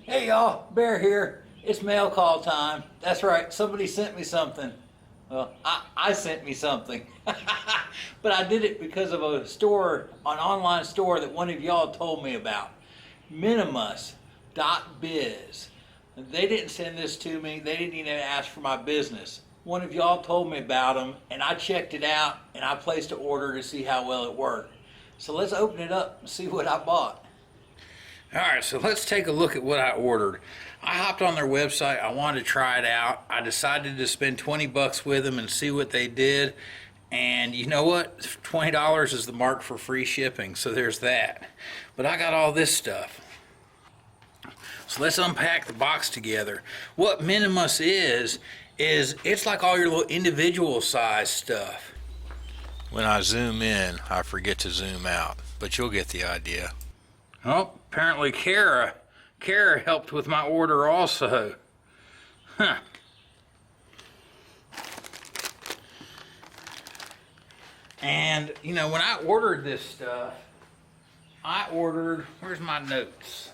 Hey y'all, Bear here. It's mail call time. That's right, somebody sent me something. Well, I sent me something. But I did it because of a store, an online store that one of y'all told me about. Minimus.biz. They didn't send this to me. They didn't even ask for my business. One of y'all told me about them and I checked it out and I placed an order to see how well it worked. So let's open it up and see what I bought. Alright, so let's take a look at what I ordered. I hopped on their website, I wanted to try it out. I decided to spend 20 bucks with them and see what they did. And you know what? $20 is the mark for free shipping, so there's that. But I got all this stuff. So let's unpack the box together. What Minimus is it's like all your little individual size stuff. When I zoom in, I forget to zoom out, but you'll get the idea. Oh, apparently Kara helped with my order also. Huh. And, you know, when I ordered this stuff, where's my notes?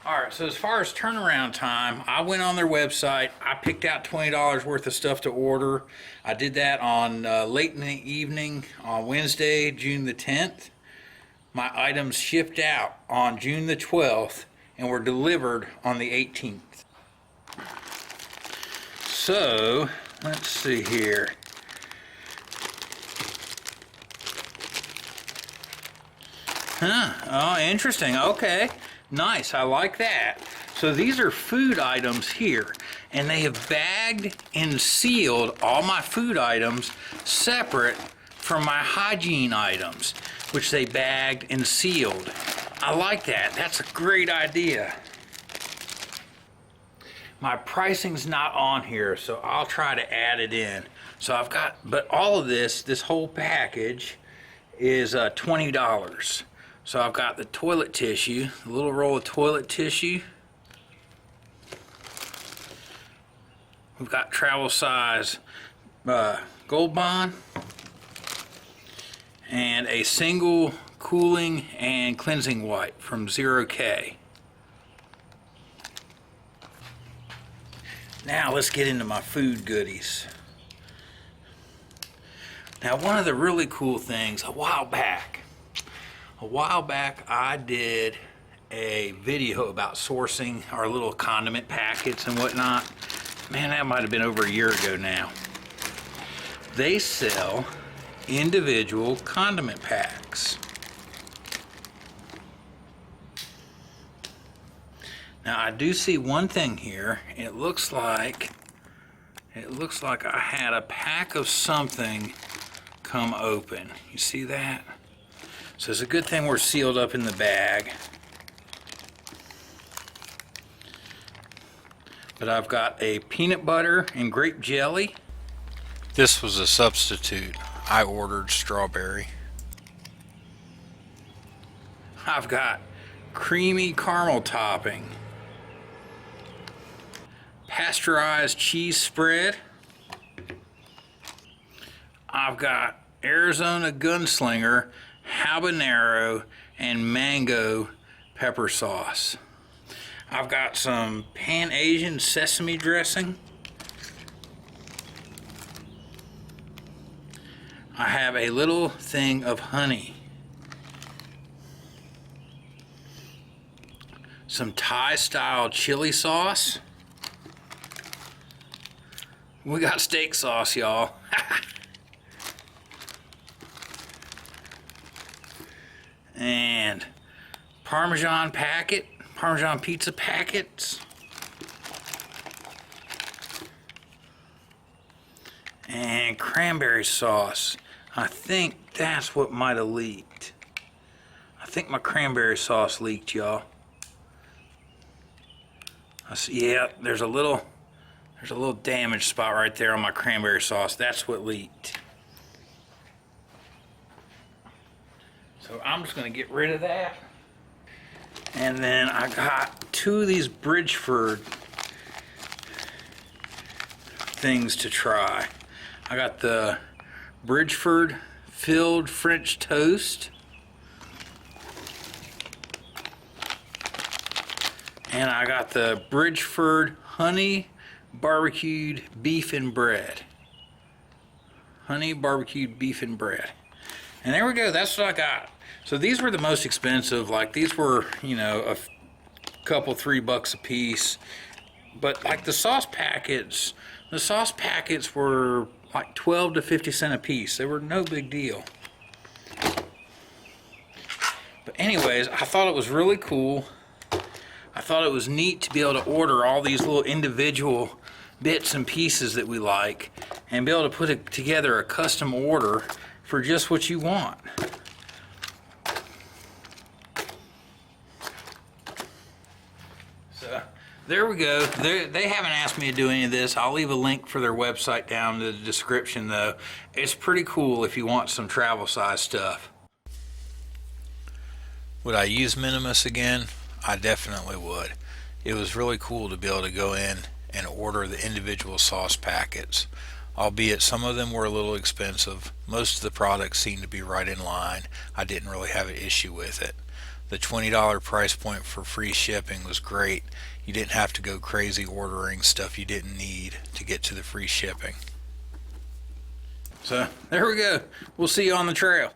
Alright, so as far as turnaround time, I went on their website, I picked out $20 worth of stuff to order. I did that on late in the evening on Wednesday, June the 10th. My items shipped out on June the 12th and were delivered on the 18th. So, let's see here. Oh, interesting. Okay. Nice. I like that. So these are food items here, and they have bagged and sealed all my food items separate from my hygiene items, which they bagged and sealed. I like that. That's a great idea. My pricing's not on here, so I'll try to add it in. So I've got, but all of this whole package is $20. So I've got the toilet tissue, a little roll of toilet tissue. We've got travel size Gold Bond and a single cooling and cleansing wipe from 0K. Now let's get into my food goodies. Now, one of the really cool things, a while back I did a video about sourcing our little condiment packets and whatnot. Man, that might have been over a year ago now. They sell individual condiment packs. Now I do see one thing here. It looks like I had a pack of something come open. You see that? So it's a good thing we're sealed up in the bag. But I've got a peanut butter and grape jelly. This was a substitute. I ordered strawberry. I've got creamy caramel topping. Pasteurized cheese spread. I've got Arizona Gunslinger habanero and mango pepper sauce. I've got some Pan Asian sesame dressing. I have a little thing of honey. Some Thai style chili sauce. We got steak sauce, y'all. And Parmesan pizza packets. And cranberry sauce. I think that's what might have leaked. I think my cranberry sauce leaked, y'all. Yeah, there's a little damage spot right there on my cranberry sauce. That's what leaked. So I'm just going to get rid of that. And then I got 2 of these Bridgeford things to try. I got the Bridgeford filled French toast And I got the Bridgeford honey barbecued beef and bread. Honey barbecued beef and bread. And there we go, that's what I got. So these were the most expensive. Like these were, you know, a couple, $3 a piece. But like the sauce packets were like 12 to 50 cents a piece. They were no big deal. But anyways, I thought it was really cool. I thought it was neat to be able to order all these little individual bits and pieces that we like and be able to put together a custom order for just what you want. So there we go. They haven't asked me to do any of this. I'll leave a link for their website down in the description though. It's pretty cool if you want some travel size stuff. Would I use Minimus again? I definitely would. It was really cool to be able to go in and order the individual sauce packets. Albeit some of them were a little expensive. Most of the products seemed to be right in line. I didn't really have an issue with it. The $20 price point for free shipping was great. You didn't have to go crazy ordering stuff you didn't need to get to the free shipping. So there we go. We'll see you on the trail.